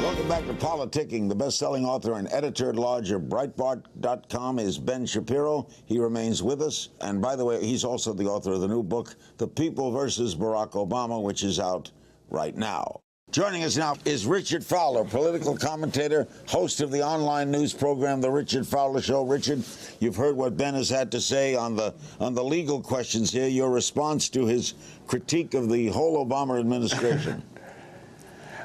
Welcome back to Politicking. The best-selling author and editor-at-large of Breitbart.com is Ben Shapiro. He remains with us. And by the way, he's also the author of the new book, The People versus Barack Obama, which is out right now. Joining us now is Richard Fowler, political commentator, host of the online news program, The Richard Fowler Show. Richard, you've heard what Ben has had to say on the legal questions here, your response to his critique of the whole Obama administration.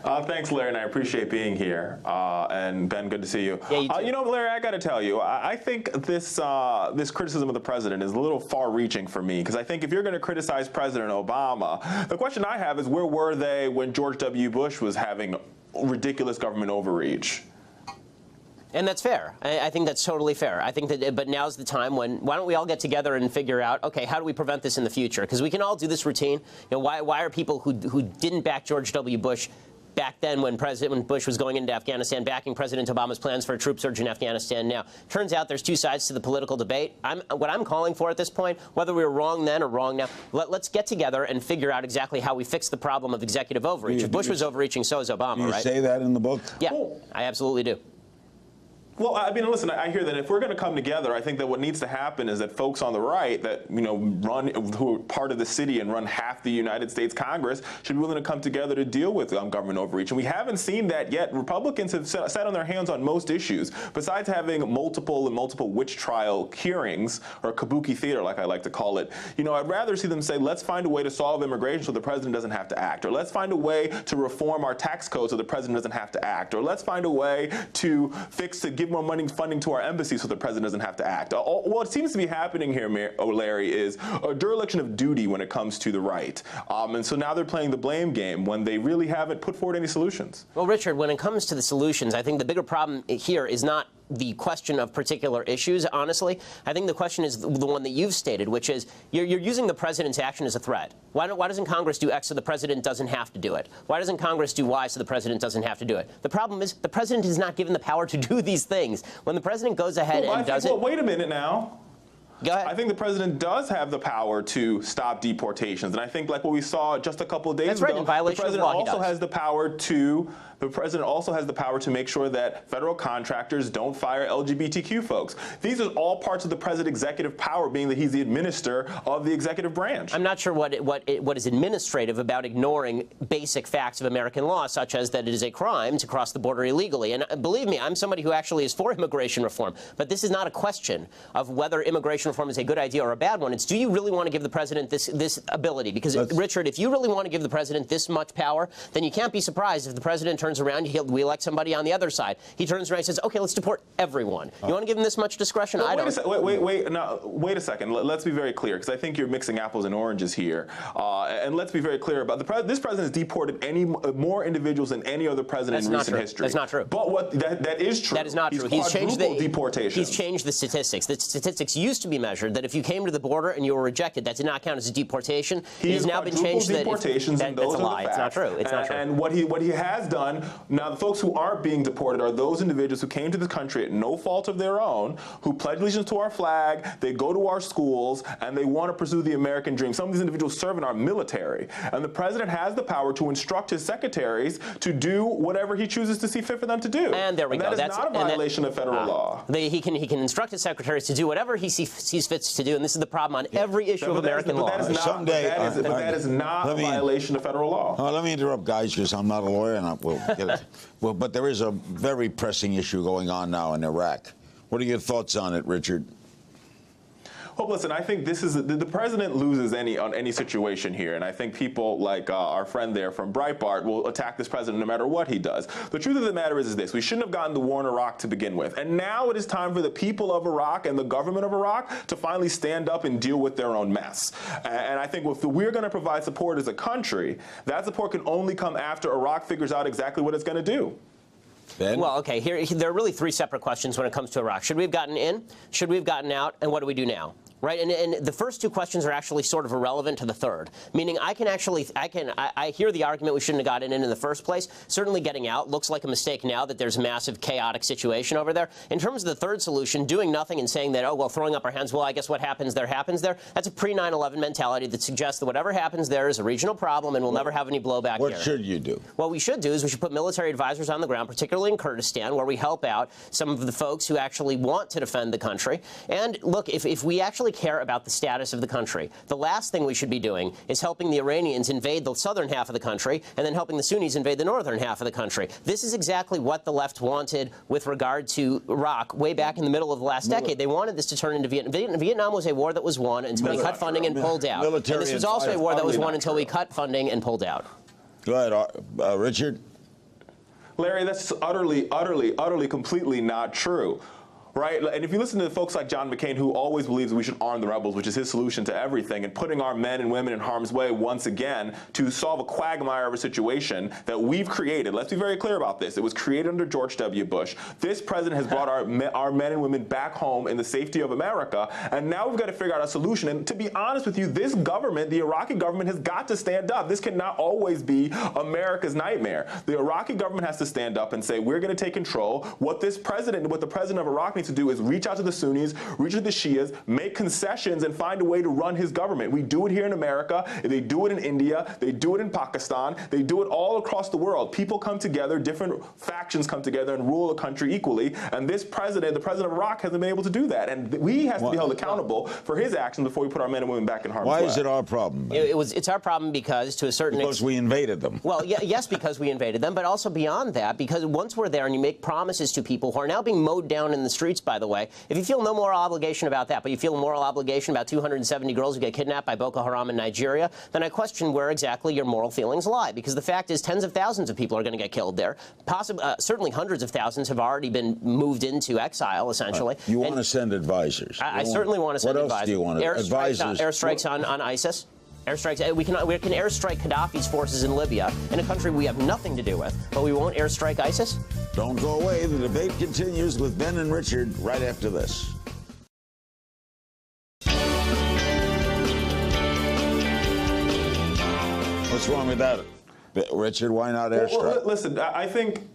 Thanks, Larry, and I appreciate being here. And Ben, good to see you. Yeah, you too. You know, Larry, I got to tell you, I think this criticism of the president is a little far-reaching for me, because I think if you're going to criticize President Obama, the question I have is, where were they when George W. Bush was having ridiculous government overreach? And that's fair. I think that's totally fair. I think that, but now's the time when, why don't we all get together and figure out, okay, how do we prevent this in the future? Because we can all do this routine. You know, why are people who didn't back George W. Bush back then when President Bush was going into Afghanistan, backing President Obama's plans for a troop surge in Afghanistan now? Turns out there's two sides to the political debate. What I'm calling for at this point, whether we were wrong then or wrong now, let's get together and figure out exactly how we fix the problem of executive overreach. If Bush was overreaching, so is Obama, Do you right? say that in the book? Yeah, I absolutely do. Well, I mean, listen, I hear that if we're going to come together, I think that what needs to happen is that folks on the right that, you know, who are part of the city and run half the United States Congress should be willing to come together to deal with government overreach. And we haven't seen that yet. Republicans have sat on their hands on most issues. Besides having multiple witch trial hearings, or kabuki theater, like I like to call it, you know, I'd rather see them say, let's find a way to solve immigration so the president doesn't have to act, or let's find a way to reform our tax code so the president doesn't have to act, or let's find a way to give more money funding to our embassy so the president doesn't have to act. What seems to be happening here, Larry, is a dereliction of duty when it comes to the right. And so now they're playing the blame game when they really haven't put forward any solutions. Well, Richard, when it comes to the solutions, I think the bigger problem here is not the question of particular issues, honestly. I think the question is the one that you've stated, which is you're using the president's action as a threat. Why doesn't Congress do X so the president doesn't have to do it? Why doesn't Congress do Y so the president doesn't have to do it? The problem is the president is not given the power to do these things. When the president goes ahead and does it... Well, wait a minute now. Go ahead. I think the president does have the power to stop deportations, and I think, like what we saw just a couple of days ago, in violation of law, the president also has the power to make sure that federal contractors don't fire LGBTQ folks. These are all parts of the president's executive power, being that he's the administrator of the executive branch. I'm not sure what is administrative about ignoring basic facts of American law, such as that it is a crime to cross the border illegally. And believe me, I'm somebody who actually is for immigration reform. But this is not a question of whether immigration reform is a good idea or a bad one. It's, do you really want to give the president this ability? Because, Richard, if you really want to give the president this much power, then you can't be surprised if the president turns around, we elect somebody on the other side. He turns around and says, okay, let's deport everyone. You want to give him this much discretion? Well, I don't. Wait a second. Let's be very clear, because I think you're mixing apples and oranges here. And let's be very clear about this president has deported more individuals than any other president in recent history. That's not true. But that is true. That is not true. He's changed the deportations. He's changed the statistics. The statistics used to be measured that if you came to the border and you were rejected, that did not count as a deportation. It has now been changed that that's a lie. It's not true. It's not true. And what he has done, now the folks who aren't being deported are those individuals who came to this country at no fault of their own, who pledge allegiance to our flag, they go to our schools, and they want to pursue the American dream. Some of these individuals serve in our military. And the president has the power to instruct his secretaries to do whatever he chooses to see fit for them to do. And there we go. That is not a violation of federal law. He can instruct his secretaries to do whatever he sees fit to do, and this is the problem on every issue of American law. That is not a violation of federal law. Let me interrupt, guys, because I'm not a lawyer, and we'll get it. Well, but there is a very pressing issue going on now in Iraq. What are your thoughts on it, Richard? Well, listen, I think this is the president loses on any situation here, and I think people like our friend there from Breitbart will attack this president no matter what he does. The truth of the matter is this: we shouldn't have gotten the war in Iraq to begin with, and now it is time for the people of Iraq and the government of Iraq to finally stand up and deal with their own mess. And I think if we're going to provide support as a country, that support can only come after Iraq figures out exactly what it's going to do. Ben? Well, okay, there are really three separate questions when it comes to Iraq. Should we have gotten in? Should we have gotten out? And what do we do now? right? And the first two questions are actually sort of irrelevant to the third, meaning I hear the argument we shouldn't have gotten in the first place. Certainly getting out looks like a mistake now that there's a massive chaotic situation over there. In terms of the third solution, doing nothing and saying that, oh, well, throwing up our hands, well, I guess what happens there, that's a pre-9/11 mentality that suggests that whatever happens there is a regional problem and we'll never have any blowback here. What should you do? What we should do is we should put military advisors on the ground, particularly in Kurdistan, where we help out some of the folks who actually want to defend the country. And look, if we actually care about the status of the country, the last thing we should be doing is helping the Iranians invade the southern half of the country and then helping the Sunnis invade the northern half of the country. This is exactly what the left wanted with regard to Iraq way back in the middle of the last decade. They wanted this to turn into Vietnam. Vietnam was a war that was won until we cut funding and pulled out. And this was also a war that was won until we cut funding and pulled out. Go ahead, Richard. Larry, that's utterly, completely not true. Right? And if you listen to folks like John McCain, who always believes we should arm the rebels, which is his solution to everything, and putting our men and women in harm's way once again to solve a quagmire of a situation that we've created. Let's be very clear about this. It was created under George W. Bush. This president has brought our men and women back home in the safety of America, and now we've got to figure out a solution. And to be honest with you, this government, the Iraqi government, has got to stand up. This cannot always be America's nightmare. The Iraqi government has to stand up and say, we're going to take control. What the president of Iraq needs to do is reach out to the Sunnis, reach out to the Shias, make concessions, and find a way to run his government. We do it here in America. They do it in India. They do it in Pakistan. They do it all across the world. People come together, different factions come together and rule a country equally. And this president, the president of Iraq, hasn't been able to do that. And he has to be held accountable for his actions before we put our men and women back in harm's way. Why is it our problem? It's our problem because, to a certain extent, because we invaded them. Well, yes, because we invaded them, but also beyond that, because once we're there and you make promises to people who are now being mowed down in the streets, by the way, if you feel no moral obligation about that, but you feel a moral obligation about 270 girls who get kidnapped by Boko Haram in Nigeria, then I question where exactly your moral feelings lie. Because the fact is, tens of thousands of people are going to get killed there. Certainly hundreds of thousands have already been moved into exile, essentially. You want to send advisors. I certainly want to send advisors. What else do you want to advisors? Airstrikes on ISIS. Airstrikes. We can airstrike Gaddafi's forces in Libya, in a country we have nothing to do with, but we won't airstrike ISIS? Don't go away. The debate continues with Ben and Richard right after this. What's wrong with that? Richard, why not airstrike? Well, listen, I think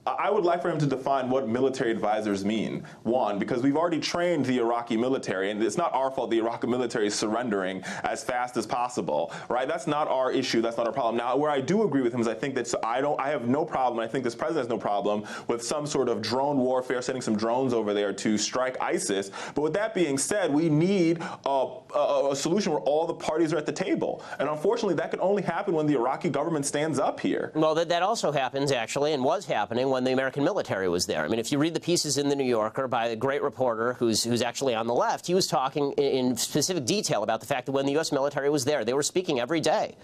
I would like for him to define what military advisors mean. One, because we've already trained the Iraqi military, and it's not our fault the Iraqi military is surrendering as fast as possible, right? That's not our issue. That's not our problem. Now, where I do agree with him is I think that I have no problem, and I think this president has no problem with some sort of drone warfare, sending some drones over there to strike ISIS. But with that being said, we need a solution where all the parties are at the table. And unfortunately, that can only happen when the Iraqi government stands up here. Well, that also happens, actually, and was happening when the American military was there. I mean, if you read the pieces in The New Yorker by a great reporter who's actually on the left, he was talking in specific detail about the fact that when the U.S. military was there, they were speaking every day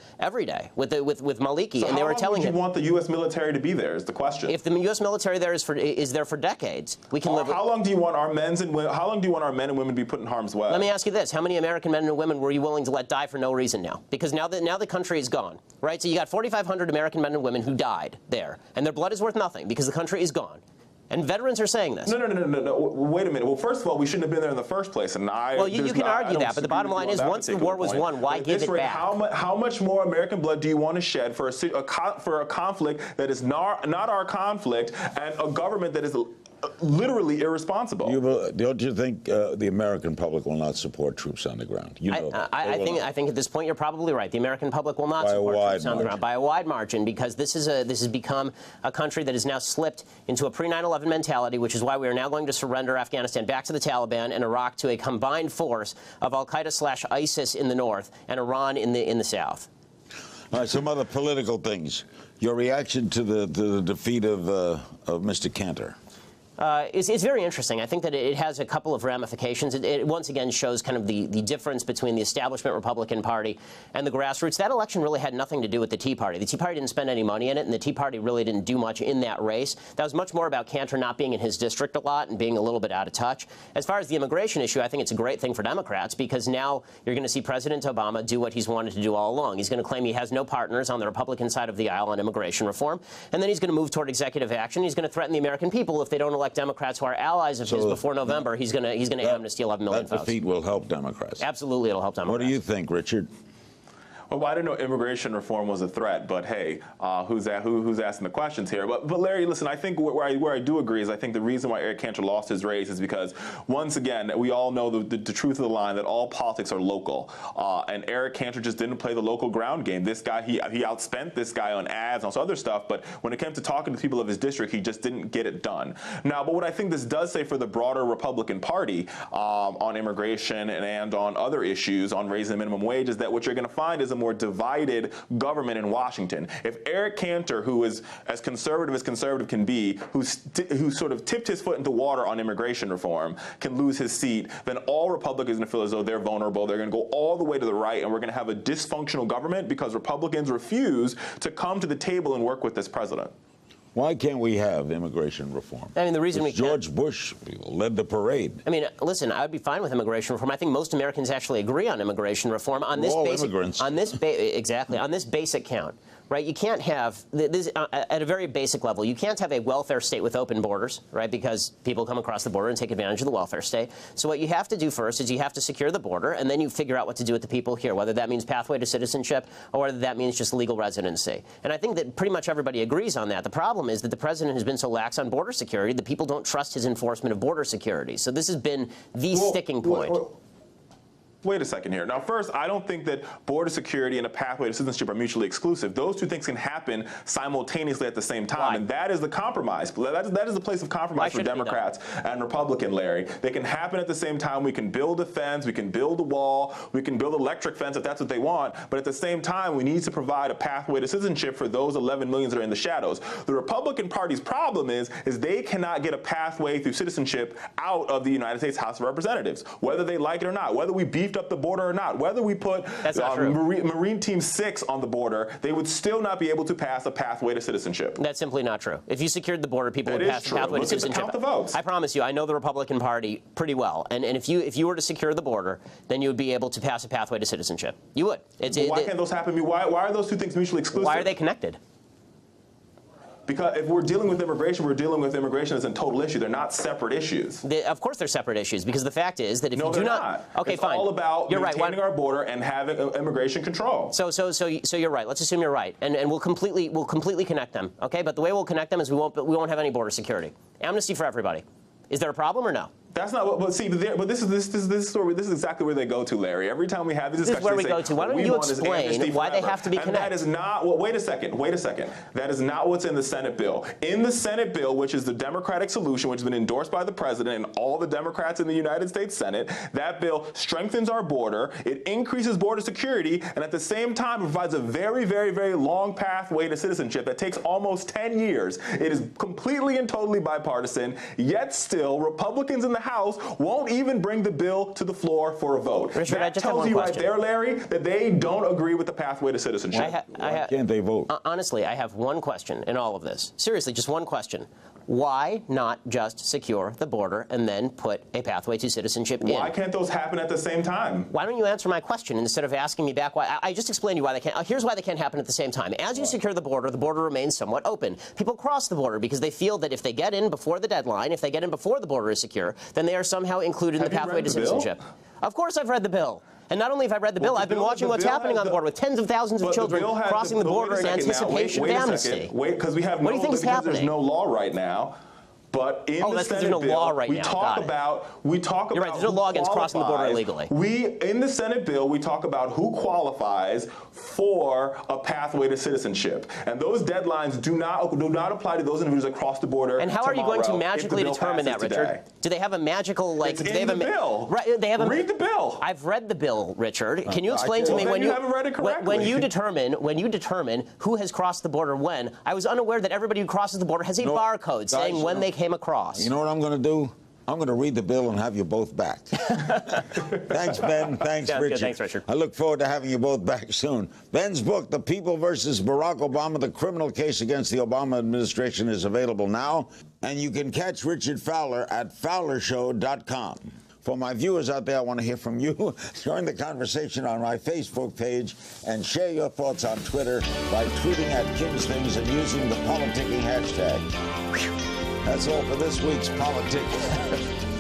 with Maliki, so and they were telling him. How long would you want the U.S. military to be there? Is the question. If the U.S. military there is there for decades, we can live. How long do you want our men and women to be put in harm's way? Let me ask you this: how many American men and women were you willing to let die for no reason now? Because now the country is gone, right? So you got 4,500 American men and women who died there, and their blood is worth nothing because the country is gone. And veterans are saying this. No. Wait a minute. Well, first of all, we shouldn't have been there in the first place. And you can argue that, but the bottom line is, once the war was won, why give it back? How much more American blood do you want to shed for a conflict that is not our conflict, and a government that is literally irresponsible? Don't you think the American public will not support troops on the ground? You know I think at this point you're probably right. The American public will not support troops on the ground by a wide margin, because this has become a country that has now slipped into a pre-9/11 mentality, which is why we are now going to surrender Afghanistan back to the Taliban and Iraq to a combined force of Al-Qaeda/ISIS in the north and Iran in the south. All right, some other political things. Your reaction to the defeat of Mr. Cantor? It's very interesting. I think that it has a couple of ramifications. It once again shows kind of the difference between the establishment Republican Party and the grassroots. That election really had nothing to do with the Tea Party. The Tea Party didn't spend any money in it, and the Tea Party really didn't do much in that race. That was much more about Cantor not being in his district a lot and being a little bit out of touch. As far as the immigration issue, I think it's a great thing for Democrats, because now you're going to see President Obama do what he's wanted to do all along. He's going to claim he has no partners on the Republican side of the aisle on immigration reform, and then he's going to move toward executive action. He's going to threaten the American people if they don't elect elect Democrats who are allies of his before November, he's going to amnesty 11 million that votes. defeat will help Democrats. Absolutely, it'll help Democrats. What do you think, Richard? Well, I didn't know immigration reform was a threat, but hey, who's asking the questions here? But Larry, listen, I think where I do agree is I think the reason why Eric Cantor lost his race is because, once again, we all know the truth of the line that all politics are local, and Eric Cantor just didn't play the local ground game. This guy, he outspent this guy on ads and all other stuff, but when it came to talking to people of his district, he just didn't get it done. Now, but what I think this does say for the broader Republican Party on immigration and on other issues, on raising the minimum wage, is that what you're going to find is a more divided government in Washington. If Eric Cantor, who is as conservative can be, who sort of tipped his foot into water on immigration reform, can lose his seat, then all Republicans are going to feel as though they're vulnerable. They're going to go all the way to the right, and we're going to have a dysfunctional government because Republicans refuse to come to the table and work with this president. Why can't we have immigration reform? I mean, the reason we can't. George Bush led the parade. I mean, listen, I would be fine with immigration reform. I think most Americans actually agree on immigration reform. On this basic, immigrants. Exactly. On this basic count. Right, you can't have this at a very basic level. You can't have a welfare state with open borders, right? Because people come across the border and take advantage of the welfare state. So what you have to do first is you have to secure the border, and then you figure out what to do with the people here, whether that means pathway to citizenship or whether that means just legal residency. And I think that pretty much everybody agrees on that. The problem is that the president has been so lax on border security that people don't trust his enforcement of border security. So this has been the sticking point. Wait a second here. Now, first, I don't think that border security and a pathway to citizenship are mutually exclusive. Those two things can happen simultaneously at the same time, Why? And that is the compromise. That is the place of compromise for Democrats and Republican, Larry. They can happen at the same time. We can build a fence, we can build a wall, we can build an electric fence if that's what they want, but at the same time, we need to provide a pathway to citizenship for those 11 million that are in the shadows. The Republican Party's problem is they cannot get a pathway through citizenship out of the United States House of Representatives, whether they like it or not, whether we beefed up the border or not, whether we put Marine Team 6 on the border, they would still not be able to pass a pathway to citizenship. That's simply not true. If you secured the border, people would pass a pathway to citizenship. Count the votes. I promise you, I know the Republican Party pretty well, and if you were to secure the border, then you would be able to pass a pathway to citizenship. You would. Why can't those happen? Why are those two things mutually exclusive? Why are they connected? Because if we're dealing with immigration as a total issue. They're not separate issues. Of course they're separate issues, because the fact is that if you do not. Okay, it's fine. It's all about maintaining our border and having immigration control. So you're right. Let's assume you're right, and we'll completely connect them. Okay, but the way we'll connect them is we won't have any border security. Amnesty for everybody. Is there a problem or no? That's not what. But see, but this is exactly where they go to, Larry. Every time we have these discussions, this is where we go to. Why don't you explain why they have to be connected? And that is not. Well, wait a second. That is not what's in the Senate bill. In the Senate bill, which is the Democratic solution, which has been endorsed by the president and all the Democrats in the United States Senate, that bill strengthens our border. It increases border security, and at the same time provides a very, very, very long pathway to citizenship that takes almost 10 years. It is completely and totally bipartisan. Yet still, Republicans in the House won't even bring the bill to the floor for a vote. Richard, that tells you right there, Larry, that they don't agree with the pathway to citizenship. Why can't they vote? Honestly, I have one question in all of this. Seriously, just one question. Why not just secure the border and then put a pathway to citizenship in? Why can't those happen at the same time? Why don't you answer my question instead of asking me back why? I just explained to you why they can't. Here's why they can't happen at the same time. As you secure the border remains somewhat open. People cross the border because they feel that if they get in before the deadline, if they get in before the border is secure, then they are somehow included in the pathway to citizenship. Of course I've read the bill. And not only have I read the bill, I've been watching what's happening on the border with tens of thousands of children crossing the border in anticipation of amnesty. Wait, because we have what do you think is happening? There's no law right now. But in the Senate no bill, law right we now. talk about You're right. There's no law against crossing the border illegally. In the Senate bill, we talk about who qualifies for a pathway to citizenship, and those deadlines do not apply to those individuals that cross the border. And how are you going to magically determine that, Richard? Do they have a magical It's in the bill. Right. They have a. Read the bill. I've read the bill, Richard. Can you explain to me when you haven't read it correctly? When you determine who has crossed the border when? I was unaware that everybody who crosses the border has a barcode saying when they came across. You know what I'm going to do? I'm going to read the bill and have you both back. Thanks, Ben. Thanks, Richard. Good. Thanks, Richard. I look forward to having you both back soon. Ben's book, The People versus Barack Obama, the criminal case against the Obama administration, is available now. And you can catch Richard Fowler at fowlershow.com. For my viewers out there, I want to hear from you. Join the conversation on my Facebook page and share your thoughts on Twitter by tweeting at Kim's Things and using the politicking hashtag. That's all for this week's Politics.